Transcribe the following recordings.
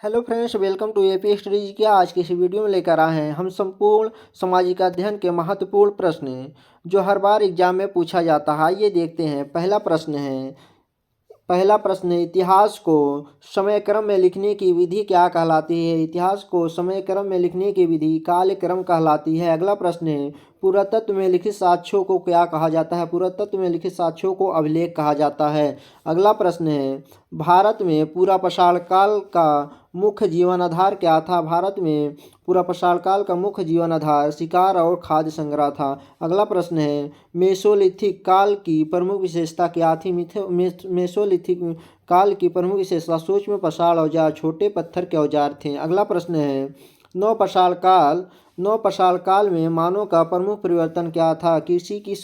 Hello friends, welcome to AP studies की आज की इस वीडियो में लेकर आए हैं हम संपूर्ण सामाजिक अध्ययन के महत्वपूर्ण प्रश्न जो हर बार एग्जाम में पूछा जाता है। आइए देखते हैं। पहला प्रश्न है, इतिहास को समय क्रम में लिखने की विधि क्या कहलाती है? इतिहास को समय क्रम में लिखने की विधि कालक्रम कहलाती है। अगला प्रश्न है, पुरातत्व में लिखित साक्ष्यों को क्या कहा जाता है? पुरातत्व में लिखित साक्ष्यों को अभिलेख कहा जाता है। अगला प्रश्न है, भारत में पुरापाषाण काल का मुख्य जीवन आधार क्या था? भारत में पुरापाषाण काल का मुख्य जीवन आधार शिकार और खाद्य संग्रह था। अगला प्रश्न है, मेसोलिथिक काल की प्रमुख विशेषता क्या थी? मेसोलिथिक काल की प्रमुख विशेषता सूक्ष्म पाषाण औजार, छोटे पत्थर के औजार थे। अगला प्रश्न है, नवपाषाण काल में मानव का प्रमुख परिवर्तन क्या था? कृषि की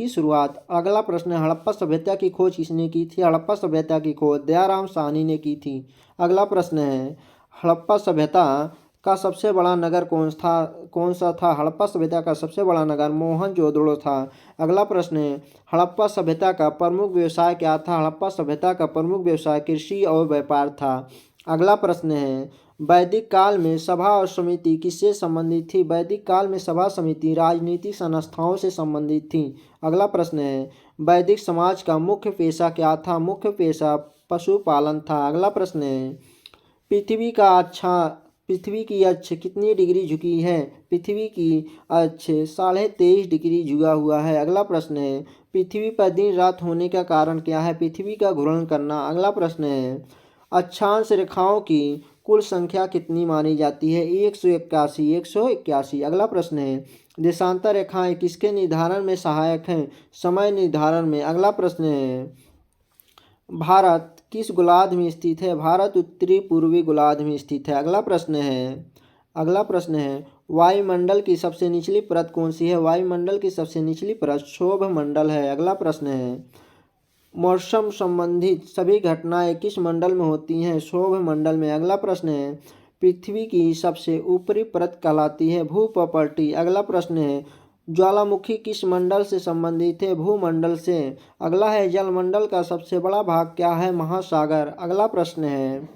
शुरुआत। अगला प्रश्न है, हड़प्पा सभ्यता की खोज किसने की थी? हड़प्पा सभ्यता की खोज दयाराम साहनी ने की थी। अगला प्रश्न है, हड़प्पा सभ्यता का सबसे बड़ा नगर कौन सा था? हड़प्पा सभ्यता का सबसे बड़ा नगर मोहनजोदड़ो था। अगला प्रश्न है, हड़प्पा सभ्यता का प्रमुख व्यवसाय क्या था? हड़प्पा सभ्यता का प्रमुख व्यवसाय कृषि और व्यापार था। अगला प्रश्न है, वैदिक काल में सभा और समिति किससे संबंधित थी? वैदिक काल में सभा समिति राजनीतिक संस्थाओं से संबंधित थी। अगला प्रश्न है, वैदिक समाज का मुख्य पेशा क्या था? मुख्य पेशा पशुपालन था। अगला प्रश्न है, पृथ्वी की अक्ष कितनी डिग्री झुकी है? पृथ्वी की अक्ष 23.5 डिग्री झुका हुआ है। अगला प्रश्न है, पृथ्वी पर दिन रात होने का कारण क्या है? पृथ्वी का घूर्णन करना। अगला प्रश्न है, अक्षांश रेखाओं की कुल संख्या कितनी मानी जाती है? 181। अगला प्रश्न है, देशांतर रेखाएं किसके निर्धारण में सहायक हैं? समय निर्धारण में। अगला प्रश्न है, भारत किस गोलार्ध में स्थित है? भारत उत्तरी पूर्वी गोलार्ध में स्थित है। अगला प्रश्न है, वायुमंडल की सबसे निचली परत कौन सी है? वायुमंडल की सबसे निचली परत क्षोभ मंडल है। अगला प्रश्न है, मौसम संबंधित सभी घटनाएं किस मंडल में होती हैं? क्षोभ मंडल में। अगला प्रश्न है, पृथ्वी की सबसे ऊपरी परत कहलाती है भूप्रपटी। अगला प्रश्न है, ज्वालामुखी किस मंडल से संबंधित है? भूमंडल से। अगला है, जलमंडल का सबसे बड़ा भाग क्या है? महासागर। अगला प्रश्न है,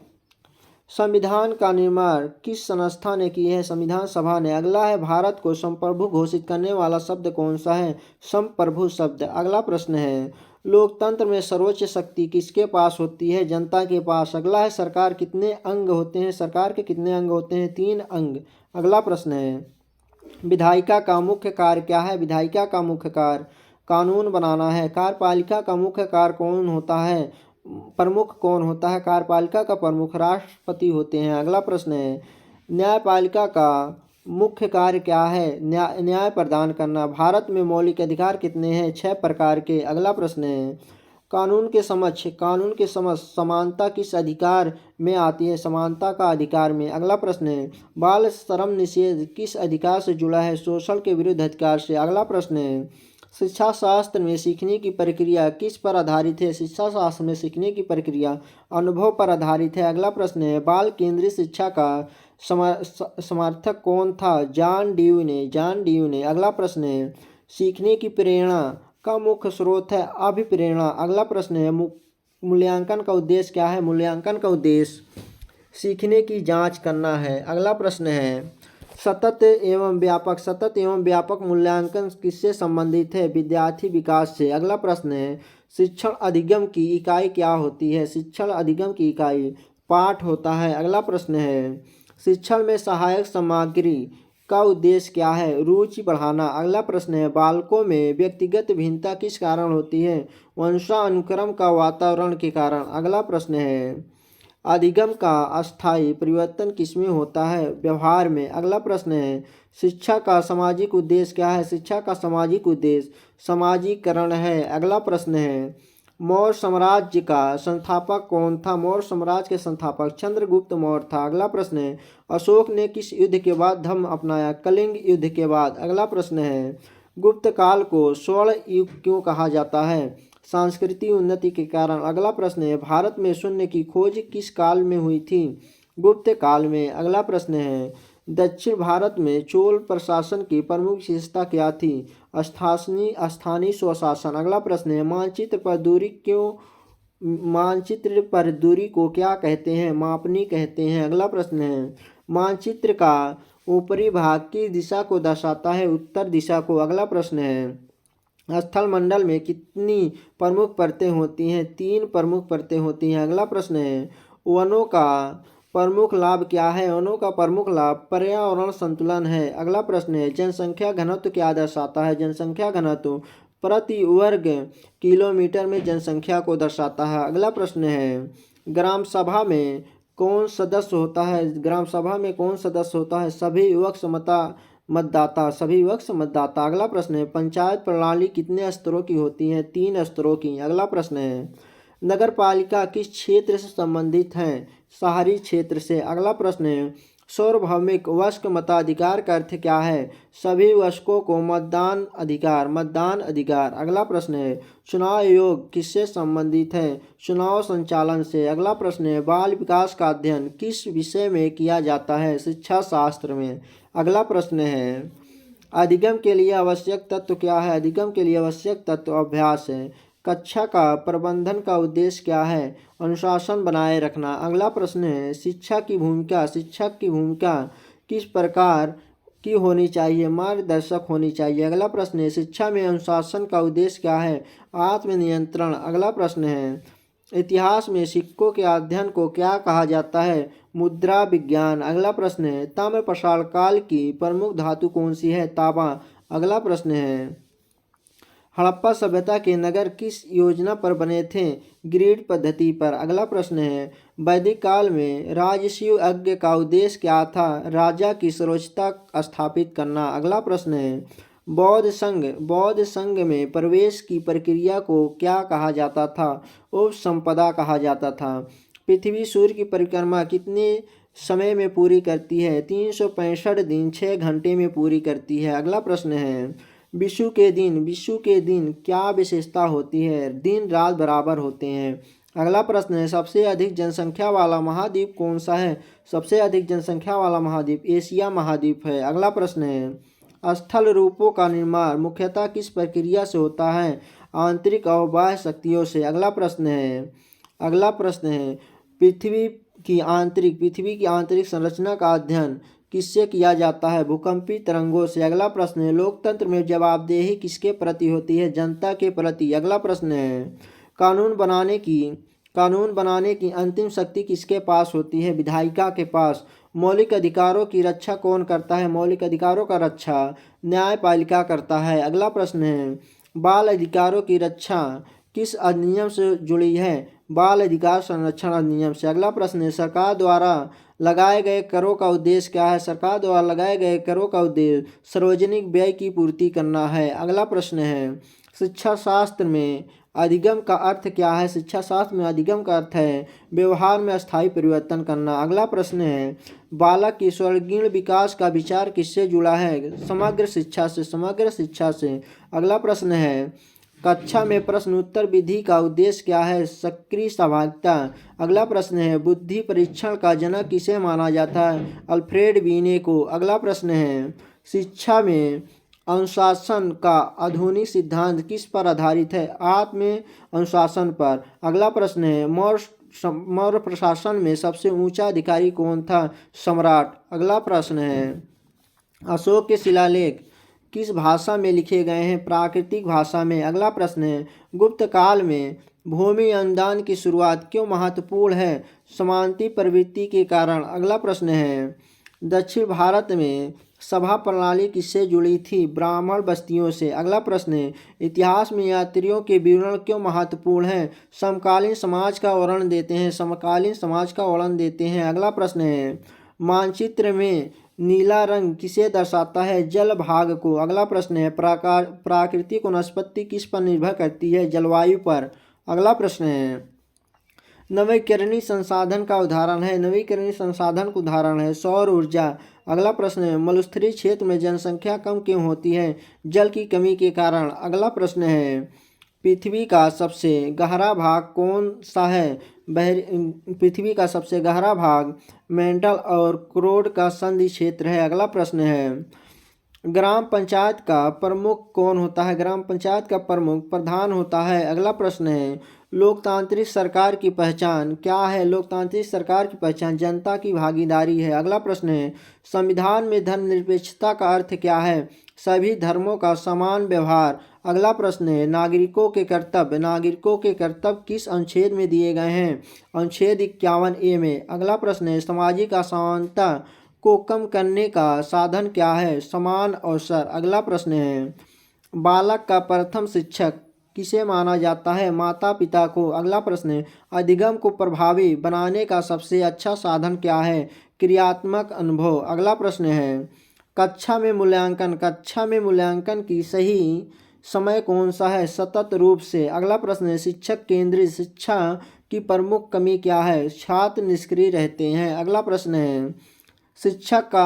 संविधान का निर्माण किस संस्था ने की है? संविधान सभा ने। अगला है, भारत को संप्रभु घोषित करने वाला शब्द कौन सा है? संप्रभु शब्द। अगला प्रश्न है, लोकतंत्र में सर्वोच्च शक्ति किसके पास होती है? जनता के पास। अगला है, सरकार कितने अंग होते हैं? सरकार के कितने अंग होते हैं? 3 अंग। अगला प्रश्न है, विधायिका का मुख्य कार्य क्या है? विधायिका का मुख्य कार्य कानून बनाना है। कार्यपालिका का मुख्य कार्य कौन होता है? प्रमुख कौन होता है? कार्यपालिका का प्रमुख राष्ट्रपति होते हैं। अगला प्रश्न है, न्यायपालिका का मुख्य कार्य क्या है? न्याय प्रदान करना। भारत में मौलिक अधिकार कितने हैं? 6 प्रकार के। अगला प्रश्न है, कानून के समक्ष समानता किस अधिकार में आती है? समानता का अधिकार में। अगला प्रश्न है, बाल श्रम निषेध किस अधिकार से जुड़ा है? शोषण के विरुद्ध अधिकार से। अगला प्रश्न है, शिक्षा शास्त्र में सीखने की प्रक्रिया किस पर आधारित है? शिक्षा शास्त्र में सीखने की प्रक्रिया अनुभव पर आधारित है। अगला प्रश्न है, बाल केंद्रित शिक्षा का समर्थक कौन था? जॉन ड्यूने। अगला प्रश्न है, सीखने की प्रेरणा का मुख्य स्रोत है अभिप्रेरणा। अगला प्रश्न है, मूल्यांकन का उद्देश्य क्या है? मूल्यांकन का उद्देश्य सीखने की जांच करना है। अगला प्रश्न है, सतत एवं व्यापक मूल्यांकन किससे संबंधित है? विद्यार्थी विकास से। अगला प्रश्न है, शिक्षण अधिगम की इकाई क्या होती है? शिक्षण अधिगम की इकाई पाठ होता है। अगला प्रश्न है, शिक्षण में सहायक सामग्री का उद्देश्य क्या है? रुचि बढ़ाना। अगला प्रश्न है, बालकों में व्यक्तिगत भिन्नता किस कारण होती है? वंशानुक्रम का वातावरण के कारण। अगला प्रश्न है, अधिगम का अस्थायी परिवर्तन किसमें होता है? व्यवहार में। अगला प्रश्न है, शिक्षा का सामाजिक उद्देश्य क्या है? शिक्षा का सामाजिक उद्देश्य समाजीकरण है। अगला प्रश्न है, मौर्य साम्राज्य का संस्थापक कौन था? मौर्य साम्राज्य के संस्थापक चंद्रगुप्त मौर्य था। अगला प्रश्न है, अशोक ने किस युद्ध के बाद धर्म अपनाया? कलिंग युद्ध के बाद। अगला प्रश्न है, गुप्त काल को स्वर्ण युग क्यों कहा जाता है? सांस्कृतिक उन्नति के कारण। अगला प्रश्न है, भारत में शून्य की खोज किस काल में हुई थी? गुप्त काल में। अगला प्रश्न है, दक्षिण भारत में चोल प्रशासन की प्रमुख विशेषता क्या थी? स्थानीय स्वशासन। अगला प्रश्न है, मानचित्र पर दूरी क्यों मानचित्र पर दूरी को क्या कहते हैं? मापनी कहते हैं। अगला प्रश्न है, मानचित्र का ऊपरी भाग किस दिशा को दर्शाता है? उत्तर दिशा को। अगला प्रश्न है, स्थल मंडल में कितनी प्रमुख परतें होती हैं? 3 प्रमुख परतें होती हैं। अगला प्रश्न है, वनों का प्रमुख लाभ क्या है? वनों का प्रमुख लाभ पर्यावरण संतुलन है। अगला प्रश्न है, जनसंख्या घनत्व क्या दर्शाता है? जनसंख्या घनत्व प्रति वर्ग किलोमीटर में जनसंख्या को दर्शाता है। अगला प्रश्न है, ग्राम सभा में कौन सदस्य होता है? ग्राम सभा में कौन सदस्य होता है? सभी मतदाता। सभी वक्ष मतदाता। अगला प्रश्न है, पंचायत प्रणाली कितने स्तरों की होती है? 3 स्तरों की। अगला प्रश्न है, नगर पालिका किस क्षेत्र से संबंधित है? शहरी क्षेत्र से। अगला प्रश्न है, सार्वभौमिक वयस्क मताधिकार का अर्थ क्या है? सभी वयस्कों को मतदान अधिकार। मतदान अधिकार। अगला प्रश्न है, चुनाव आयोग किससे संबंधित है? चुनाव संचालन से। अगला प्रश्न है, बाल विकास का अध्ययन किस विषय में किया जाता है? शिक्षा शास्त्र में। अगला प्रश्न है, अधिगम के लिए आवश्यक तत्व क्या है? अधिगम के लिए आवश्यक तत्व अभ्यास है। कक्षा का प्रबंधन का उद्देश्य क्या है? अनुशासन बनाए रखना। अगला प्रश्न है, शिक्षक की भूमिका किस प्रकार की होनी चाहिए? मार्गदर्शक होनी चाहिए। अगला प्रश्न है, शिक्षा में अनुशासन का उद्देश्य क्या है? आत्मनियंत्रण। अगला प्रश्न है, इतिहास में सिक्कों के अध्ययन को क्या कहा जाता है? मुद्रा विज्ञान। अगला प्रश्न है, ताम्र प्रसार काल की प्रमुख धातु कौन सी है? तांबा। अगला प्रश्न है, हड़प्पा सभ्यता के नगर किस योजना पर बने थे? ग्रिड पद्धति पर। अगला प्रश्न है, वैदिक काल में राजस्व यज्ञ का उद्देश्य क्या था? राजा की सर्वोच्चता स्थापित करना। अगला प्रश्न है, बौद्ध संघ में प्रवेश की प्रक्रिया को क्या कहा जाता था? उपसंपदा कहा जाता था। पृथ्वी सूर्य की परिक्रमा कितने समय में पूरी करती है? 365 दिन 6 घंटे में पूरी करती है। अगला प्रश्न है, विषु के दिन क्या विशेषता होती है? दिन रात बराबर होते हैं। अगला प्रश्न है, सबसे अधिक जनसंख्या वाला महाद्वीप कौन सा है? सबसे अधिक जनसंख्या वाला महाद्वीप एशिया महाद्वीप है। अगला प्रश्न है, स्थल रूपों का निर्माण मुख्यतः किस प्रक्रिया से होता है? आंतरिक और बाह्य शक्तियों से। अगला प्रश्न है, पृथ्वी की आंतरिक संरचना का अध्ययन किससे किया जाता है? भूकंपीय तरंगों से। अगला प्रश्न है, लोकतंत्र में जवाबदेही किसके प्रति होती है? जनता के प्रति। अगला प्रश्न है, कानून बनाने की अंतिम शक्ति किसके पास होती है? विधायिका के पास। मौलिक अधिकारों की रक्षा कौन करता है? मौलिक अधिकारों का रक्षा न्यायपालिका करता है। अगला प्रश्न है, बाल अधिकारों की रक्षा किस अधिनियम से जुड़ी है? बाल अधिकार संरक्षण अधिनियम से। अगला प्रश्न है, सरकार द्वारा लगाए गए करों का उद्देश्य क्या है? सरकार द्वारा लगाए गए करों का उद्देश्य सार्वजनिक व्यय की पूर्ति करना है। अगला प्रश्न है, शिक्षा शास्त्र में अधिगम का अर्थ क्या है? शिक्षा शास्त्र में अधिगम का अर्थ है व्यवहार में अस्थायी परिवर्तन करना। अगला प्रश्न है, बालक की सर्वांगीण विकास का विचार किससे जुड़ा है? समग्र शिक्षा से। अगला प्रश्न है, कक्षा में प्रश्न उत्तर विधि का उद्देश्य क्या है? सक्रिय सहभागिता। अगला प्रश्न है, बुद्धि परीक्षण का जनक किसे माना जाता है? अल्फ्रेड बीने को। अगला प्रश्न है, शिक्षा में अनुशासन का आधुनिक सिद्धांत किस पर आधारित है? आत्म अनुशासन पर। अगला प्रश्न है, मौर्य प्रशासन में सबसे ऊंचा अधिकारी कौन था? सम्राट। अगला प्रश्न है, अशोक के शिलालेख किस भाषा में लिखे गए हैं? प्राकृतिक भाषा में। अगला प्रश्न है, गुप्त काल में भूमि अनुदान की शुरुआत क्यों महत्वपूर्ण है? समांती प्रवृत्ति के कारण। अगला प्रश्न है, दक्षिण भारत में सभा प्रणाली किससे जुड़ी थी? ब्राह्मण बस्तियों से। अगला प्रश्न है, इतिहास में यात्रियों के विवरण क्यों महत्वपूर्ण है? समकालीन समाज का वर्णन देते हैं। अगला प्रश्न है, मानचित्र में नीला रंग किसे दर्शाता है? जल भाग को। अगला प्रश्न है, प्राकृतिक वनस्पति किस पर निर्भर करती है? जलवायु पर। अगला प्रश्न है, नवीकरणीय संसाधन का उदाहरण है सौर ऊर्जा। अगला प्रश्न है, मरुस्थलीय क्षेत्र में जनसंख्या कम क्यों होती है? जल की कमी के कारण। अगला प्रश्न है, पृथ्वी का सबसे गहरा भाग कौन सा है? पृथ्वी का सबसे गहरा भाग मेंटल और क्रोड का संधि क्षेत्र है। अगला प्रश्न है, ग्राम पंचायत का प्रमुख कौन होता है? ग्राम पंचायत का प्रमुख प्रधान होता है। अगला प्रश्न है, लोकतांत्रिक सरकार की पहचान क्या है? लोकतांत्रिक सरकार की पहचान जनता की भागीदारी है। अगला प्रश्न है, संविधान में धर्मनिरपेक्षता का अर्थ क्या है? सभी धर्मों का समान व्यवहार। अगला प्रश्न है, नागरिकों के कर्तव्य किस अनुच्छेद में दिए गए हैं? अनुच्छेद 51A में। अगला प्रश्न है, सामाजिक असमानता को कम करने का साधन क्या है? समान अवसर। अगला प्रश्न है, बालक का प्रथम शिक्षक किसे माना जाता है? माता पिता को। अगला प्रश्न है, अधिगम को प्रभावी बनाने का सबसे अच्छा साधन क्या है? क्रियात्मक अनुभव। अगला प्रश्न है, कक्षा में मूल्यांकन की सही समय कौन सा है? सतत रूप से। अगला प्रश्न है, शिक्षक केंद्रित शिक्षा की प्रमुख कमी क्या है? छात्र निष्क्रिय रहते हैं। अगला प्रश्न है, शिक्षा का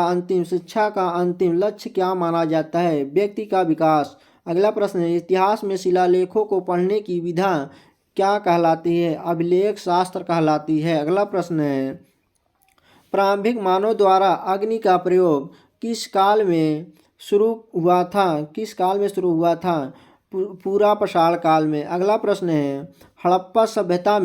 अंतिम लक्ष्य क्या माना जाता है? व्यक्ति का विकास। अगला प्रश्न है, इतिहास में शिलालेखों को पढ़ने की विधा क्या कहलाती है? अभिलेख शास्त्र कहलाती है। अगला प्रश्न है, प्रारंभिक मानव द्वारा अग्नि का प्रयोग किस काल में शुरू हुआ था? पूरा पाषाण काल में। अगला प्रश्न है, हड़प्पा सभ्यता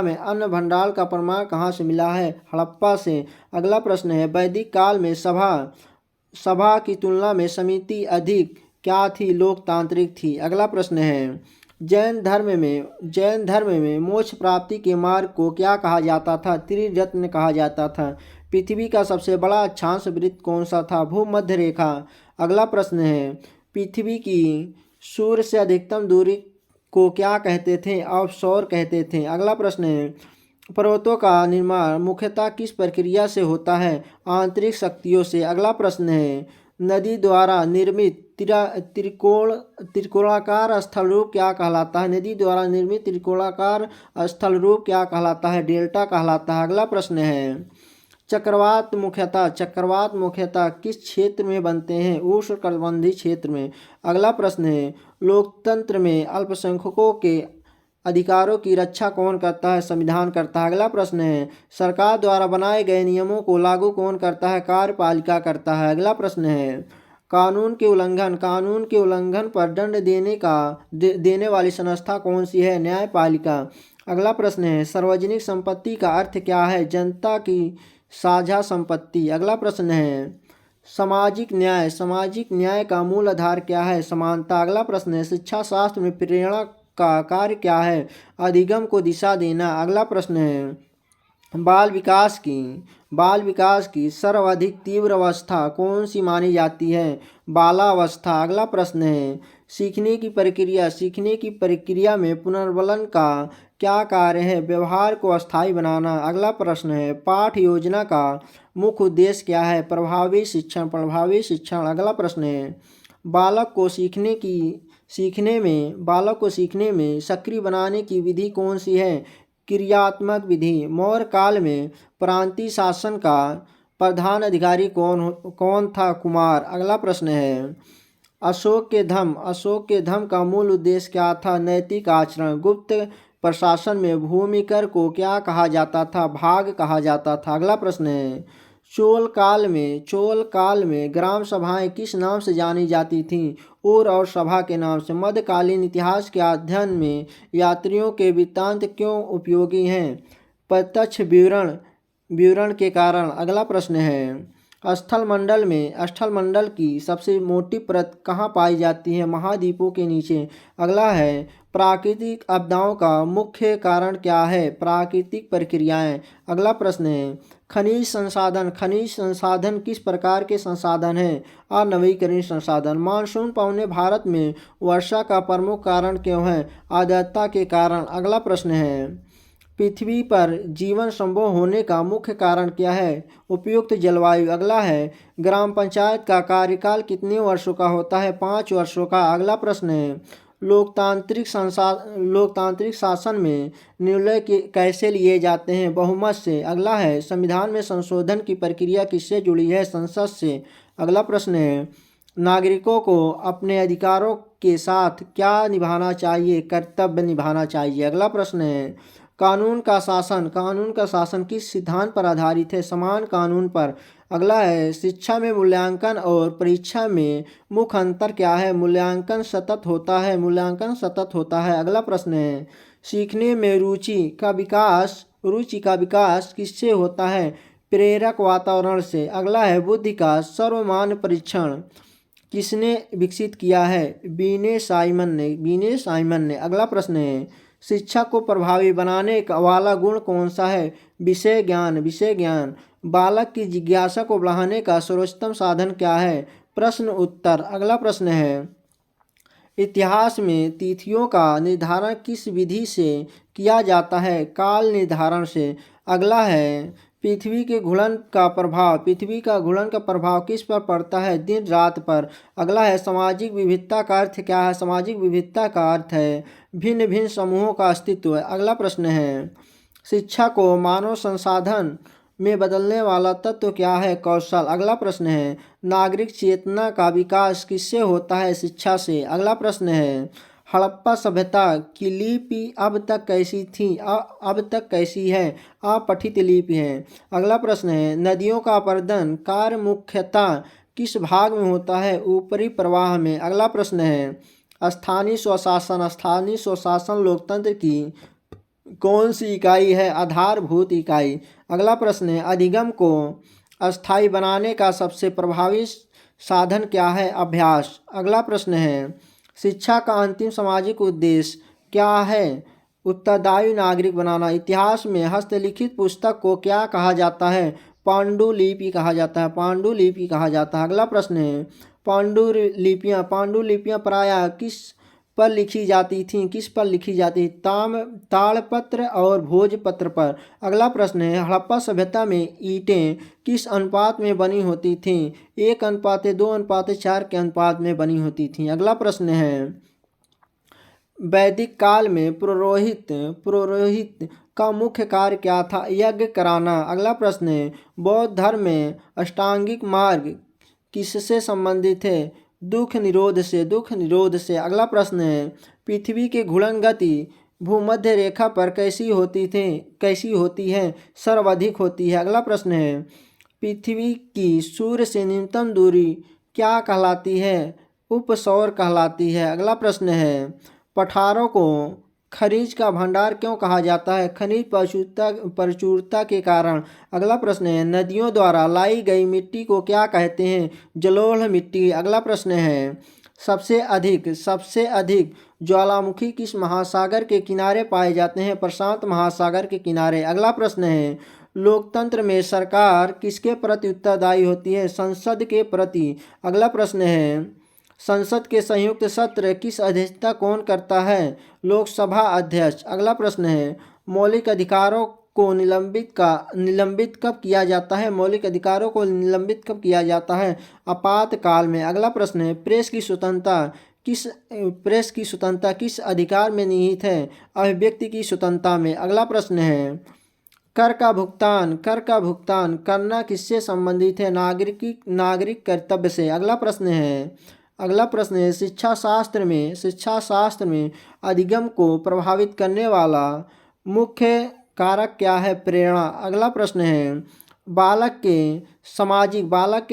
में अन्न भंडार का प्रमाण कहाँ से मिला है? हड़प्पा से। अगला प्रश्न है, वैदिक काल में सभा की तुलना में समिति अधिक क्या थी? लोकतांत्रिक थी। अगला प्रश्न है, जैन धर्म में मोक्ष प्राप्ति के मार्ग को क्या कहा जाता था? त्रिरत्न कहा जाता था। पृथ्वी का सबसे बड़ा अक्षांश वृत्त कौन सा था? भूमध्य रेखा। अगला प्रश्न है, पृथ्वी की सूर्य से अधिकतम दूरी को क्या कहते थे? ऑफशोर कहते थे। अगला प्रश्न है, पर्वतों का निर्माण मुख्यतः किस प्रक्रिया से होता है? आंतरिक शक्तियों से। अगला प्रश्न है, नदी द्वारा निर्मित त्रिकोणाकार स्थल रूप क्या कहलाता है? नदी द्वारा निर्मित त्रिकोणाकार स्थल रूप क्या कहलाता है? डेल्टा कहलाता है। अगला प्रश्न है, चक्रवात मुख्यतः किस क्षेत्र में बनते हैं? उष्णकटिबंधीय क्षेत्र में। अगला प्रश्न है, लोकतंत्र में अल्पसंख्यकों के अधिकारों की रक्षा कौन करता है? संविधान करता है। अगला प्रश्न है, सरकार द्वारा बनाए गए नियमों को लागू कौन करता है? कार्यपालिका करता है। अगला प्रश्न है, कानून के उल्लंघन पर दंड देने वाली संस्था कौन सी है? न्यायपालिका। अगला प्रश्न है, सार्वजनिक संपत्ति का अर्थ क्या है? जनता की साझा संपत्ति। अगला प्रश्न है, सामाजिक न्याय का मूल आधार क्या है? समानता। अगला प्रश्न है, शिक्षा शास्त्र में प्रेरणा का कार्य क्या है? अधिगम को दिशा देना। अगला प्रश्न है, बाल विकास की सर्वाधिक तीव्र अवस्था कौन सी मानी जाती है? बालावस्था। अगला प्रश्न है, सीखने की प्रक्रिया में पुनर्वलन का क्या कार्य है? व्यवहार को अस्थायी बनाना। अगला प्रश्न है, पाठ योजना का मुख्य उद्देश्य क्या है? प्रभावी शिक्षण। अगला प्रश्न है, बालक को सीखने में सक्रिय बनाने की विधि कौन सी है? क्रियात्मक विधि। मौर्य काल में प्रांतीय शासन का प्रधान अधिकारी कौन था? कुमार। अगला प्रश्न है, अशोक के धम्म का मूल उद्देश्य क्या था? नैतिक आचरण। गुप्त प्रशासन में भूमि कर को क्या कहा जाता था? भाग कहा जाता था। अगला प्रश्न है, चोल काल में ग्राम सभाएं किस नाम से जानी जाती थीं? उर और सभा के नाम से। मध्यकालीन इतिहास के अध्ययन में यात्रियों के वृत्तांत क्यों उपयोगी हैं? प्रत्यक्ष विवरण के कारण। अगला प्रश्न है, स्थल मंडल की सबसे मोटी परत कहाँ पाई जाती है? महाद्वीपों के नीचे। अगला है, प्राकृतिक आपदाओं का मुख्य कारण क्या है? प्राकृतिक प्रक्रियाएं। अगला प्रश्न है, खनिज संसाधन किस प्रकार के संसाधन हैं? अनवीकरणीय संसाधन। मानसून पवनें भारत में वर्षा का प्रमुख कारण क्यों है? आर्द्रता के कारण। अगला प्रश्न है, पृथ्वी पर जीवन संभव होने का मुख्य कारण क्या है? उपयुक्त जलवायु। अगला है, ग्राम पंचायत का कार्यकाल कितने वर्षों का होता है? 5 वर्षों का। अगला प्रश्न है, लोकतांत्रिक शासन में निर्णय कैसे लिए जाते हैं? बहुमत से। अगला है, संविधान में संशोधन की प्रक्रिया किससे जुड़ी है? संसद से। अगला प्रश्न है, नागरिकों को अपने अधिकारों के साथ क्या निभाना चाहिए? कर्तव्य निभाना चाहिए। अगला प्रश्न है, कानून का शासन किस सिद्धांत पर आधारित है? समान कानून पर। अगला है शिक्षा में मूल्यांकन और परीक्षा में मुख्य अंतर क्या है? मूल्यांकन सतत होता है। अगला प्रश्न है सीखने में रुचि का विकास किससे होता है? प्रेरक वातावरण से। अगला है बुद्धि का सर्वमान्य परीक्षण किसने विकसित किया है? बीने साइमन ने। अगला प्रश्न है शिक्षा को प्रभावी बनाने वाला गुण कौन सा है? विषय ज्ञान। बालक की जिज्ञासा को बढ़ाने का सर्वोत्तम साधन क्या है? प्रश्न उत्तर। अगला प्रश्न है इतिहास में तिथियों का निर्धारण किस विधि से किया जाता है? काल निर्धारण से। अगला है पृथ्वी का घूर्णन का प्रभाव किस पर पड़ता है? दिन रात पर। अगला है सामाजिक विविधता का अर्थ क्या है? सामाजिक विविधता का अर्थ है भिन्न भिन्न समूहों का अस्तित्व। अगला प्रश्न है शिक्षा को मानव संसाधन में बदलने वाला तत्व क्या है? कौशल। अगला प्रश्न है नागरिक चेतना का विकास किससे होता है? शिक्षा से। अगला प्रश्न है हड़प्पा सभ्यता की लिपि अब तक कैसी है? अपठित लिपि है। अगला प्रश्न है नदियों का अपर्दन कार्य मुख्यतः किस भाग में होता है? ऊपरी प्रवाह में। अगला प्रश्न है स्थानीय स्वशासन लोकतंत्र की कौन सी इकाई है? आधारभूत इकाई। अगला प्रश्न है अधिगम को अस्थायी बनाने का सबसे प्रभावी साधन क्या है? अभ्यास। अगला प्रश्न है शिक्षा का अंतिम सामाजिक उद्देश्य क्या है? उत्तरदायी नागरिक बनाना। इतिहास में हस्तलिखित पुस्तक को क्या कहा जाता है? पांडुलिपि कहा जाता है। अगला प्रश्न है पांडुलिपियां प्रायः किस पर लिखी जाती थी? ताड़पत्र और भोजपत्र पर। अगला प्रश्न है हड़प्पा सभ्यता में ईंटें किस अनुपात में बनी होती थीं? 1:2:4 के अनुपात में बनी होती थीं। अगला प्रश्न है वैदिक काल में पुरोहित का मुख्य कार्य क्या था? यज्ञ कराना। अगला प्रश्न है बौद्ध धर्म में अष्टांगिक मार्ग किससे संबंधित है? दुख निरोध से। अगला प्रश्न है पृथ्वी की घूर्णन गति भूमध्य रेखा पर कैसी होती है? सर्वाधिक होती है। अगला प्रश्न है पृथ्वी की सूर्य से न्यूनतम दूरी क्या कहलाती है? उपसौर कहलाती है। अगला प्रश्न है पठारों को खनिज का भंडार क्यों कहा जाता है? खनिज प्रचुरता के कारण। अगला प्रश्न है नदियों द्वारा लाई गई मिट्टी को क्या कहते हैं? जलोढ़ मिट्टी। अगला प्रश्न है सबसे अधिक ज्वालामुखी किस महासागर के किनारे पाए जाते हैं? प्रशांत महासागर के किनारे। अगला प्रश्न है लोकतंत्र में सरकार किसके प्रति उत्तरदायी होती है? संसद के प्रति। अगला प्रश्न है संसद के संयुक्त सत्र की अध्यक्षता कौन करता है? लोकसभा अध्यक्ष। अगला प्रश्न है मौलिक अधिकारों को निलंबित कब किया जाता है? मौलिक अधिकारों को निलंबित कब किया जाता है? आपातकाल में। अगला प्रश्न है प्रेस की स्वतंत्रता किस अधिकार में निहित है? अभिव्यक्ति की स्वतंत्रता में। अगला प्रश्न है कर का भुगतान करना किससे संबंधित है? नागरिक कर्तव्य से। अगला प्रश्न है शिक्षा शास्त्र में अधिगम को प्रभावित करने वाला मुख्य कारक क्या है? प्रेरणा। अगला प्रश्न है बालक के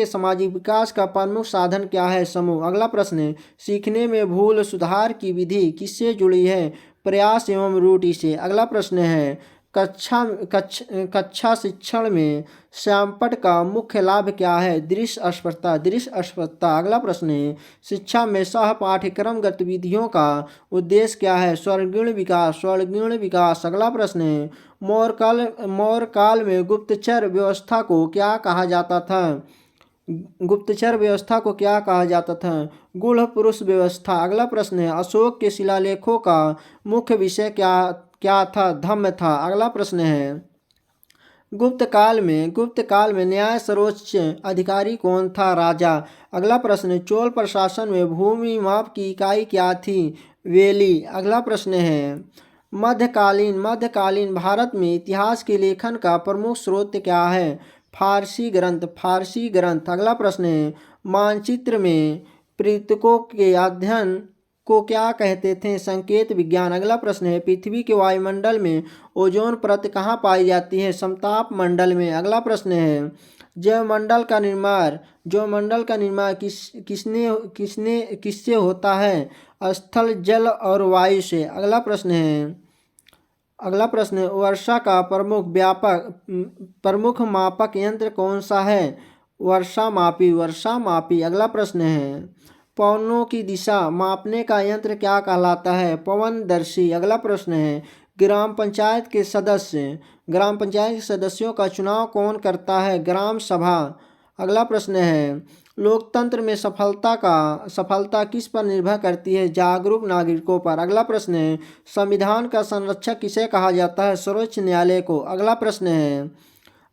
सामाजिक विकास का प्रमुख साधन क्या है? समूह। अगला प्रश्न है सीखने में भूल सुधार की विधि किससे जुड़ी है? प्रयास एवं रूटि से। अगला प्रश्न है कक्षा शिक्षण में श्यामपट्ट का मुख्य लाभ क्या है? दृश्य स्पष्टता। अगला प्रश्न है शिक्षा में सह पाठ्यक्रम गतिविधियों का उद्देश्य क्या है? स्वर्गीण विकास। अगला प्रश्न है मौर्य काल में गुप्तचर व्यवस्था को क्या कहा जाता था? गूढ़ पुरुष व्यवस्था। अगला प्रश्न है अशोक के शिलालेखों का मुख्य विषय क्या था? धम्म था। अगला प्रश्न है गुप्त काल में न्याय सर्वोच्च अधिकारी कौन था? राजा। अगला प्रश्न है चोल प्रशासन में भूमि माप की इकाई क्या थी? वेली। अगला प्रश्न है मध्यकालीन भारत में इतिहास के लेखन का प्रमुख स्रोत क्या है? फारसी ग्रंथ। अगला प्रश्न है मानचित्र में प्रतीकों के अध्ययन को क्या कहते थे? संकेत विज्ञान। अगला प्रश्न है, पृथ्वी के वायुमंडल में ओजोन परत कहाँ पाई जाती है? समताप मंडल में। अगला प्रश्न है, जैवमंडल का निर्माण किससे होता है? स्थल, जल और वायु से। अगला प्रश्न है, वर्षा का प्रमुख मापक यंत्र कौन सा है? वर्षा मापी। अगला प्रश्न है, पवनों की दिशा मापने का यंत्र क्या कहलाता है? पवनदर्शी। अगला प्रश्न है, ग्राम पंचायत के सदस्यों का चुनाव कौन करता है? ग्राम सभा। अगला प्रश्न है, लोकतंत्र में सफलता किस पर निर्भर करती है? जागरूक नागरिकों पर। अगला प्रश्न है, संविधान का संरक्षक किसे कहा जाता है? सर्वोच्च न्यायालय को। अगला प्रश्न है,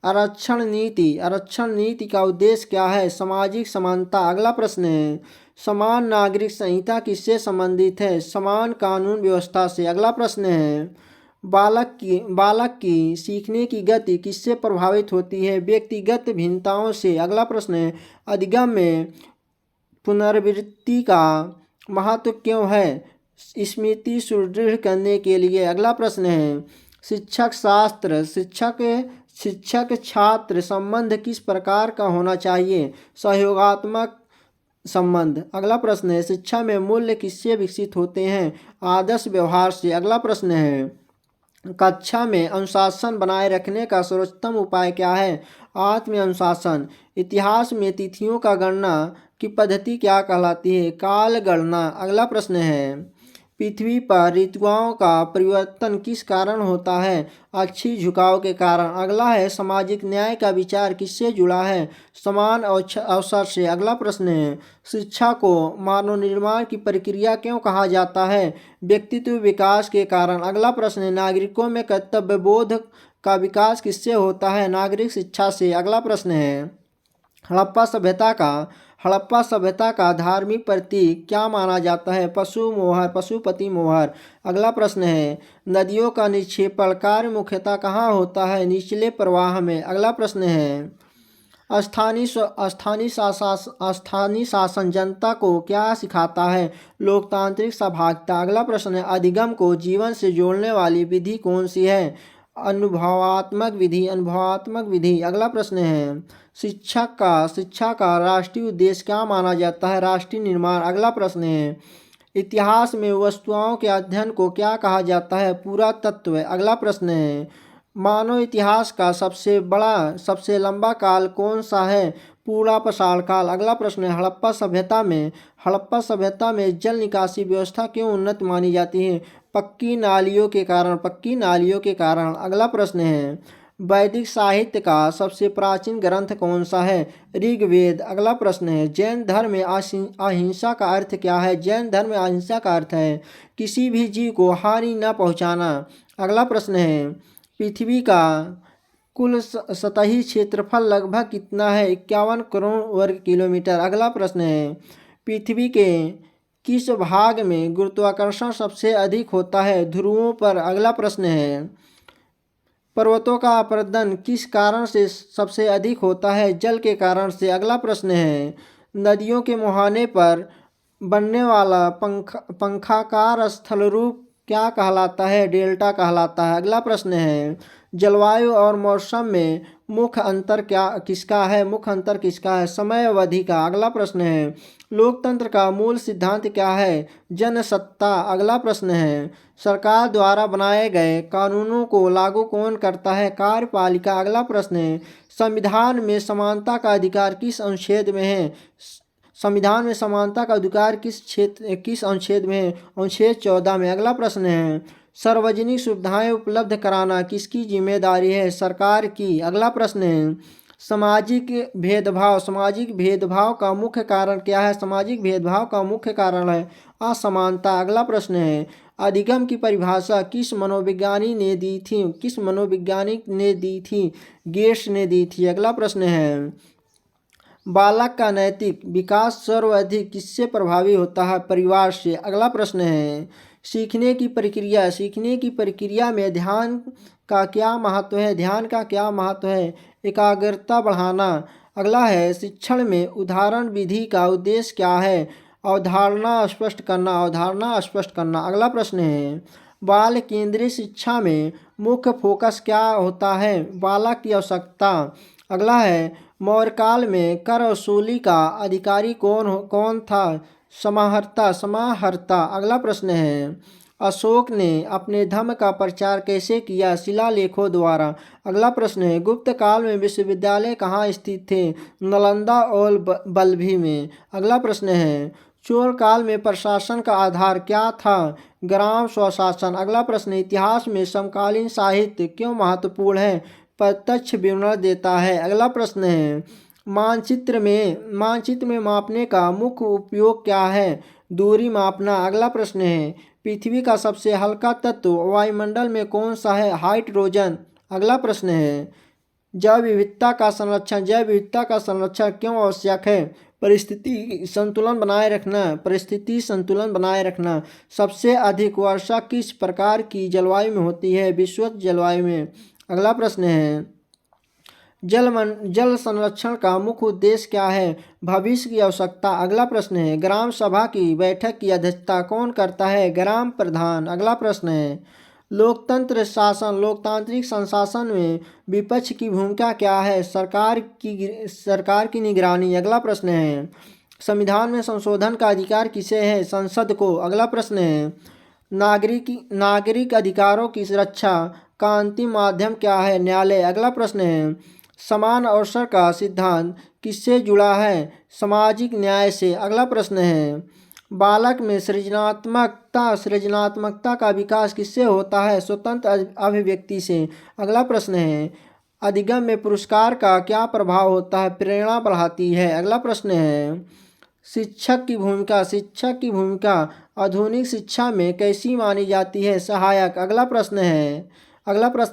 आरक्षण नीति का उद्देश्य क्या है? सामाजिक समानता। अगला प्रश्न है, समान नागरिक संहिता किससे संबंधित है? समान कानून व्यवस्था से। अगला प्रश्न है, बालक की सीखने की गति किससे प्रभावित होती है? व्यक्तिगत भिन्नताओं से। अगला प्रश्न है, अधिगम में पुनरावृत्ति का महत्व क्यों है? स्मृति सुदृढ़ करने के लिए। अगला प्रश्न है, शिक्षक छात्र संबंध किस प्रकार का होना चाहिए? सहयोगात्मक संबंध। अगला प्रश्न है, शिक्षा में मूल्य किससे विकसित होते हैं? आदर्श व्यवहार से। अगला प्रश्न है, कक्षा में अनुशासन बनाए रखने का सर्वोत्तम उपाय क्या है? आत्म अनुशासन। इतिहास में तिथियों का गणना की पद्धति क्या कहलाती है? काल गणना। अगला प्रश्न है, पृथ्वी पर ऋतुओं का परिवर्तन किस कारण होता है? अक्षीय झुकाव के कारण। अगला है, सामाजिक न्याय का विचार किससे जुड़ा है? समान अवसर से। अगला प्रश्न है, शिक्षा को मानव निर्माण की प्रक्रिया क्यों कहा जाता है? व्यक्तित्व विकास के कारण। अगला प्रश्न है, नागरिकों में कर्तव्य बोध का विकास किससे होता है? नागरिक शिक्षा से। अगला प्रश्न है, हड़प्पा सभ्यता का धार्मिक प्रतीक क्या माना जाता है? पशुपति मोहर। अगला प्रश्न है, नदियों का निक्षेपण कार्य मुख्यतः कहाँ होता है? निचले प्रवाह में। अगला प्रश्न है, स्थानीय शासन जनता को क्या सिखाता है? लोकतांत्रिक सहभागिता। अगला प्रश्न है, अधिगम को जीवन से जोड़ने वाली विधि कौन सी है? अनुभवात्मक विधि। अगला प्रश्न है, शिक्षा का राष्ट्रीय उद्देश्य क्या माना जाता है? राष्ट्रीय निर्माण। अगला प्रश्न है, इतिहास में वस्तुओं के अध्ययन को क्या कहा जाता है? पुरातत्व। अगला प्रश्न है, मानव इतिहास का सबसे लंबा काल कौन सा है? पूरा पाषाण काल। अगला प्रश्न है, हड़प्पा सभ्यता में जल निकासी व्यवस्था क्यों उन्नत मानी जाती है? पक्की नालियों के कारण। अगला प्रश्न है, वैदिक साहित्य का सबसे प्राचीन ग्रंथ कौन सा है? ऋग्वेद। अगला प्रश्न है, जैन धर्म में अहिंसा का अर्थ क्या है? जैन धर्म में अहिंसा का अर्थ है किसी भी जीव को हानि न पहुंचाना। अगला प्रश्न है, पृथ्वी का कुल सतही क्षेत्रफल लगभग कितना है? 51 करोड़ वर्ग किलोमीटर। अगला प्रश्न है, पृथ्वी के किस भाग में गुरुत्वाकर्षण सबसे अधिक होता है? ध्रुवों पर। अगला प्रश्न है, पर्वतों का अपरदन किस कारण से सबसे अधिक होता है? जल के कारण से। अगला प्रश्न है, नदियों के मुहाने पर बनने वाला पंखाकार स्थलरूप क्या कहलाता है? डेल्टा कहलाता है। अगला प्रश्न है, जलवायु और मौसम में मुख्य अंतर किसका है? समय अवधि का। अगला प्रश्न है, लोकतंत्र का मूल सिद्धांत क्या है? जनसत्ता। अगला प्रश्न है, सरकार द्वारा बनाए गए कानूनों को लागू कौन करता है? कार्यपालिका। अगला प्रश्न है, संविधान में समानता का अधिकार किस अनुच्छेद में है? किस अनुच्छेद में है? अनुच्छेद 14 में। अगला प्रश्न है, सार्वजनिक सुविधाएं उपलब्ध कराना किसकी जिम्मेदारी है? सरकार की। अगला प्रश्न है, सामाजिक भेदभाव का मुख्य कारण क्या है? सामाजिक भेदभाव का मुख्य कारण है असमानता। अगला प्रश्न है, अधिगम की परिभाषा किस मनोवैज्ञानिक ने दी थी? गेट्स ने दी थी। अगला प्रश्न है, बालक का नैतिक विकास सर्वाधिक किससे प्रभावी होता है? परिवार से। अगला प्रश्न है, सीखने की प्रक्रिया में ध्यान का क्या महत्व है? एकाग्रता बढ़ाना। अगला है, शिक्षण में उदाहरण विधि का उद्देश्य क्या है? अवधारणा स्पष्ट करना, अवधारणा स्पष्ट करना। अगला प्रश्न है, बाल केंद्रीय शिक्षा में मुख्य फोकस क्या होता है? बालक की आवश्यकता। अगला है, मौर्यकाल में कर वसूली का अधिकारी कौन था? समाहर्ता। अगला प्रश्न है, अशोक ने अपने धर्म का प्रचार कैसे किया? शिलालेखों द्वारा। अगला प्रश्न है, गुप्त काल में विश्वविद्यालय कहाँ स्थित थे? नालंदा और बल्लभी में। अगला प्रश्न है, चोल काल में प्रशासन का आधार क्या था? ग्राम स्वशासन। अगला प्रश्न, इतिहास में समकालीन साहित्य क्यों महत्वपूर्ण है? प्रत्यक्ष विवरण देता है। अगला प्रश्न है, मानचित्र में मापने का मुख्य उपयोग क्या है? दूरी मापना। अगला प्रश्न है, पृथ्वी का सबसे हल्का तत्व वायुमंडल में कौन सा है? हाइड्रोजन। अगला प्रश्न है, जैव विविधता का संरक्षण क्यों आवश्यक है? परिस्थिति संतुलन बनाए रखना। सबसे अधिक वर्षा किस प्रकार की जलवायु में होती है? विषुवत जलवायु में। अगला प्रश्न है, जल संरक्षण का मुख्य उद्देश्य क्या है? भविष्य की आवश्यकता। अगला प्रश्न है, ग्राम सभा की बैठक की अध्यक्षता कौन करता है? ग्राम प्रधान। अगला प्रश्न है, लोकतांत्रिक संशासन में विपक्ष की भूमिका क्या है? सरकार की निगरानी। अगला प्रश्न है, संविधान में संशोधन का अधिकार किसे है? संसद को। अगला प्रश्न है, नागरिक अधिकारों की रक्षा का अंतिम माध्यम क्या है? न्यायालय। अगला प्रश्न है, समान अवसर का सिद्धांत किससे जुड़ा है? सामाजिक न्याय से। अगला प्रश्न है, बालक में सृजनात्मकता का विकास किससे होता है? स्वतंत्र अभिव्यक्ति से। अगला प्रश्न है, अधिगम में पुरस्कार का क्या प्रभाव होता है? प्रेरणा बढ़ाती है। अगला प्रश्न है, शिक्षक की भूमिका आधुनिक शिक्षा में कैसी मानी जाती है? सहायक। अगला प्रश्न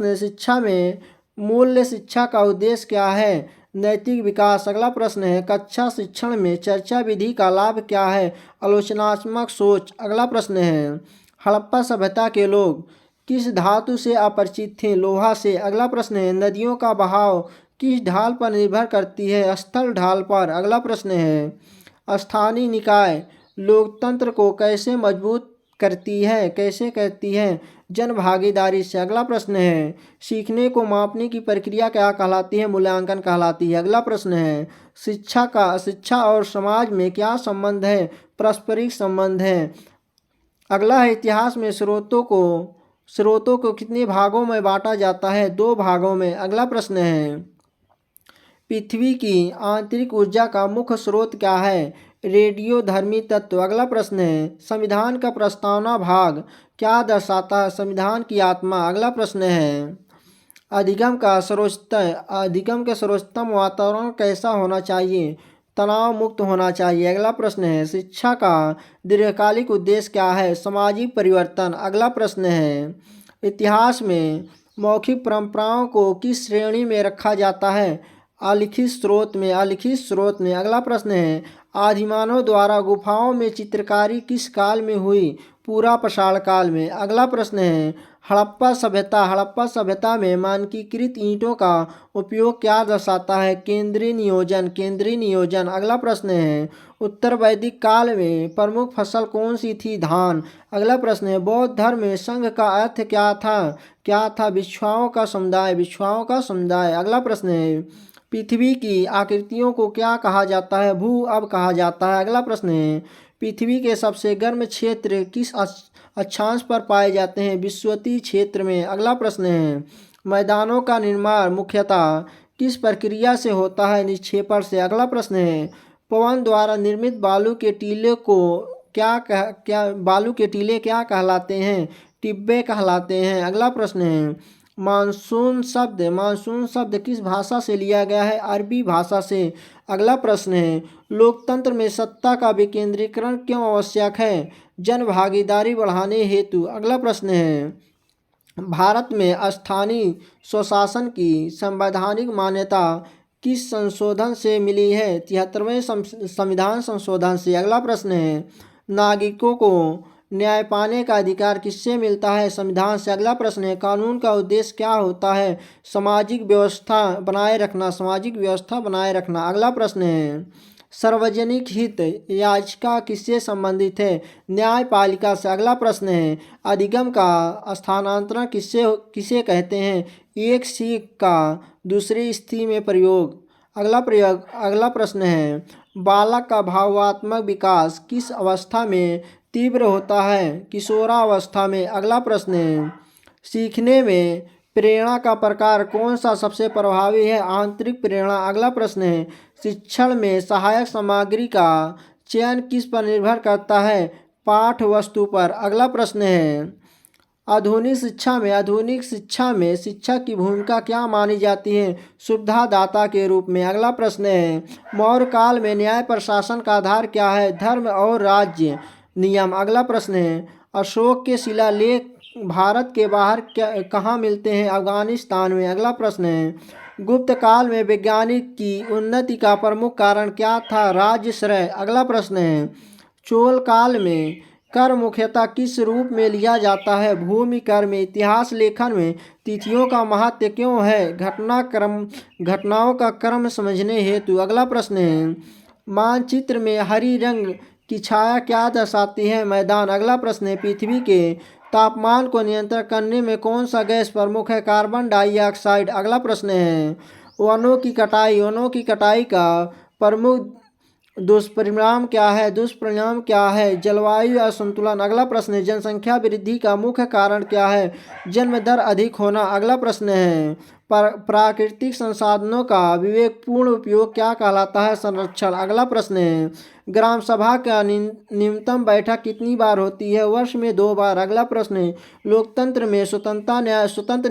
है, शिक्षा में मूल्य शिक्षा का उद्देश्य क्या है? नैतिक विकास। अगला प्रश्न है, कक्षा शिक्षण में चर्चा विधि का लाभ क्या है? आलोचनात्मक सोच। अगला प्रश्न है, हड़प्पा सभ्यता के लोग किस धातु से अपरिचित थे? लोहा से। अगला प्रश्न है, नदियों का बहाव किस ढाल पर निर्भर करती है? स्थल ढाल पर। अगला प्रश्न है, स्थानीय निकाय लोकतंत्र को कैसे मजबूत करती है? जन भागीदारी से। अगला प्रश्न है, सीखने को मापने की प्रक्रिया क्या कहलाती है? मूल्यांकन कहलाती है। अगला प्रश्न है, शिक्षा और समाज में क्या संबंध है? पारस्परिक संबंध है। अगला है, इतिहास में स्रोतों को कितने भागों में बांटा जाता है? 2 भागों में। अगला प्रश्न है, पृथ्वी की आंतरिक ऊर्जा का मुख्य स्रोत क्या है? रेडियोधर्मी तत्व। अगला प्रश्न है, संविधान का प्रस्तावना भाग क्या दर्शाता है? संविधान की आत्मा। अगला प्रश्न है, अधिगम का सर्वोत्तम वातावरण कैसा होना चाहिए? तनाव मुक्त होना चाहिए। अगला प्रश्न है, शिक्षा का दीर्घकालिक उद्देश्य क्या है? सामाजिक परिवर्तन। अगला प्रश्न है, इतिहास में मौखिक परंपराओं को किस श्रेणी में रखा जाता है? अलिखित स्रोत में। अगला प्रश्न है, आदिमानव द्वारा गुफाओं में चित्रकारी किस काल में हुई? पूरा पाषाण काल में। अगला प्रश्न है, हड़प्पा सभ्यता में मानकीकृत ईंटों का उपयोग क्या दर्शाता है? केंद्रीय नियोजन। अगला प्रश्न है, उत्तर वैदिक काल में प्रमुख फसल कौन सी थी? धान। अगला प्रश्न है, बौद्ध धर्म में संघ का अर्थ क्या था? भिक्षुओं का समुदाय। अगला प्रश्न है, पृथ्वी की आकृतियों को क्या कहा जाता है? भू-अब कहा जाता है। अगला प्रश्न है, पृथ्वी के सबसे गर्म क्षेत्र किस अक्षांश पर पाए जाते हैं? विषुवतीय क्षेत्र में। अगला प्रश्न है, मैदानों का निर्माण मुख्यतः किस प्रक्रिया से होता है? निक्षेपण से। अगला प्रश्न है, पवन द्वारा निर्मित बालू के टीले क्या कहलाते हैं? टिब्बे कहलाते हैं। अगला प्रश्न है, मानसून शब्द किस भाषा से लिया गया है? अरबी भाषा से। अगला प्रश्न है, लोकतंत्र में सत्ता का विकेंद्रीकरण क्यों आवश्यक है? जन भागीदारी बढ़ाने हेतु। अगला प्रश्न है, भारत में स्थानीय स्वशासन की संवैधानिक मान्यता किस संशोधन से मिली है? 73वें संविधान संशोधन से। अगला प्रश्न है, नागरिकों को न्याय पाने का अधिकार किससे मिलता है? संविधान से। अगला प्रश्न है, कानून का उद्देश्य क्या होता है? सामाजिक व्यवस्था बनाए रखना। अगला प्रश्न है, सार्वजनिक हित याचिका किससे संबंधित है? न्यायपालिका से। अगला प्रश्न है, अधिगम का स्थानांतरण किसे कहते हैं? एक सीख का दूसरी स्थिति में प्रयोग। अगला प्रश्न है, बालक का भावात्मक विकास किस अवस्था में तीव्र होता है? किशोरावस्था में। अगला प्रश्न है, सीखने में प्रेरणा का प्रकार कौन सा सबसे प्रभावी है? आंतरिक प्रेरणा। अगला प्रश्न है, शिक्षण में सहायक सामग्री का चयन किस पर निर्भर करता है? पाठ वस्तु पर। अगला प्रश्न है, आधुनिक शिक्षा में शिक्षक की भूमिका क्या मानी जाती है? सुविधादाता के रूप में। अगला प्रश्न है, मौर्य काल में न्याय प्रशासन का आधार क्या है? धर्म और राज्य नियम। अगला प्रश्न है, अशोक के शिलालेख भारत के बाहर कहाँ मिलते हैं? अफगानिस्तान में। अगला प्रश्न है, गुप्त काल में वैज्ञानिक की उन्नति का प्रमुख कारण क्या था? राज्याश्रय। अगला प्रश्न है, चोल काल में कर मुख्यतः किस रूप में लिया जाता है? भूमि कर में। इतिहास लेखन में तिथियों का महत्व क्यों है? घटनाओं का क्रम समझने हेतु। अगला प्रश्न है, मानचित्र में हरी रंग की छाया क्या दर्शाती है? मैदान। अगला प्रश्न है, पृथ्वी के तापमान को नियंत्रण करने में कौन सा गैस प्रमुख है? Carbon dioxide. अगला प्रश्न है, वनों की कटाई का प्रमुख दुष्परिणाम क्या है? जलवायु असंतुलन। अगला प्रश्न है, जनसंख्या वृद्धि का मुख्य कारण क्या है? जन्म दर अधिक होना। अगला प्रश्न है, प्राकृतिक संसाधनों का विवेकपूर्ण उपयोग क्या कहलाता है? संरक्षण। अगला प्रश्न है, ग्राम सभा का न्यूनतम बैठक कितनी बार होती है? वर्ष में 2 बार। अगला प्रश्न है, लोकतंत्र में स्वतंत्र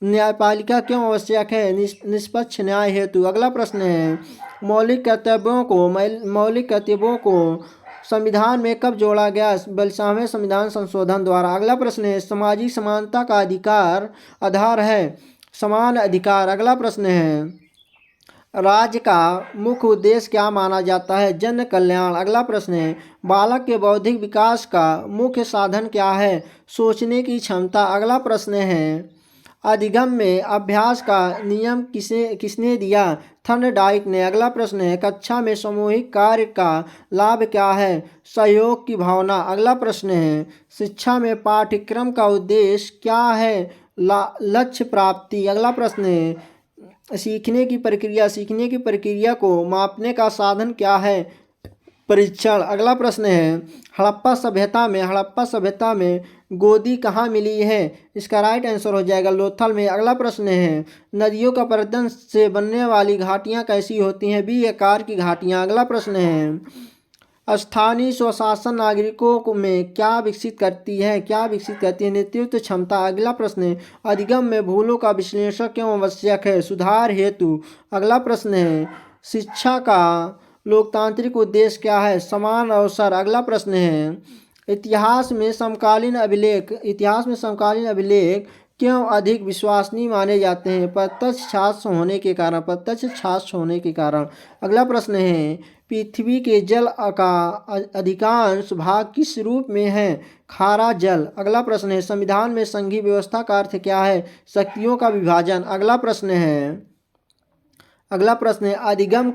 न्यायपालिका क्यों आवश्यक है? निष्पक्ष न्याय हेतु। अगला प्रश्न है, मौलिक कर्तव्यों को संविधान में कब जोड़ा गया? 42वें संविधान संशोधन द्वारा। अगला प्रश्न है, सामाजिक समानता का आधार है समान अधिकार। अगला प्रश्न है, राज्य का मुख्य उद्देश्य क्या माना जाता है? जन कल्याण। अगला प्रश्न है, बालक के बौद्धिक विकास का मुख्य साधन क्या है? सोचने की क्षमता। अगला प्रश्न है, अधिगम में अभ्यास का नियम किसने दिया? थर्नडाइक ने। अगला प्रश्न है, कक्षा में सामूहिक कार्य का लाभ क्या है? सहयोग की भावना। अगला प्रश्न है, शिक्षा में पाठ्यक्रम का उद्देश्य क्या है? लक्ष्य प्राप्ति। अगला प्रश्न है, सीखने की प्रक्रिया को मापने का साधन क्या है? परीक्षण। अगला प्रश्न है, हड़प्पा सभ्यता में गोदी कहाँ मिली है? इसका राइट आंसर हो जाएगा लोथल में। अगला प्रश्न है, नदियों का पर्यटन से बनने वाली घाटियाँ कैसी होती हैं? बी आकार की घाटियाँ। अगला प्रश्न है, स्थानीय स्वशासन नागरिकों में क्या विकसित करती है? नेतृत्व क्षमता। अगला प्रश्न है, अधिगम में भूलों का विश्लेषण क्यों आवश्यक है? सुधार हेतु। अगला प्रश्न है, शिक्षा का लोकतांत्रिक उद्देश्य क्या है? समान अवसर। अगला प्रश्न है, इतिहास में समकालीन अभिलेख क्यों अधिक विश्वसनीय माने जाते हैं? प्रत्यक्ष साक्ष्य होने के कारण। अगला प्रश्न है, पृथ्वी के जल का अधिकांश भाग किस रूप में है? खारा जल। अगला प्रश्न है, संविधान में संघीय व्यवस्था का अर्थ क्या है? शक्तियों का विभाजन। अगला प्रश्न है, अधिगम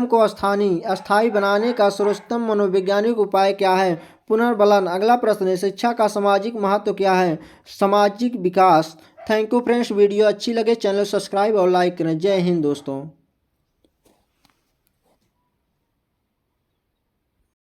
को अस्थायी बनाने का सर्वोत्तम मनोवैज्ञानिक उपाय क्या है? पुनर्बलन। अगला प्रश्न है, शिक्षा का सामाजिक महत्व क्या है? सामाजिक विकास। थैंक यू फ्रेंड्स, वीडियो अच्छी लगे चैनल सब्सक्राइब और लाइक करें। जय हिंद दोस्तों।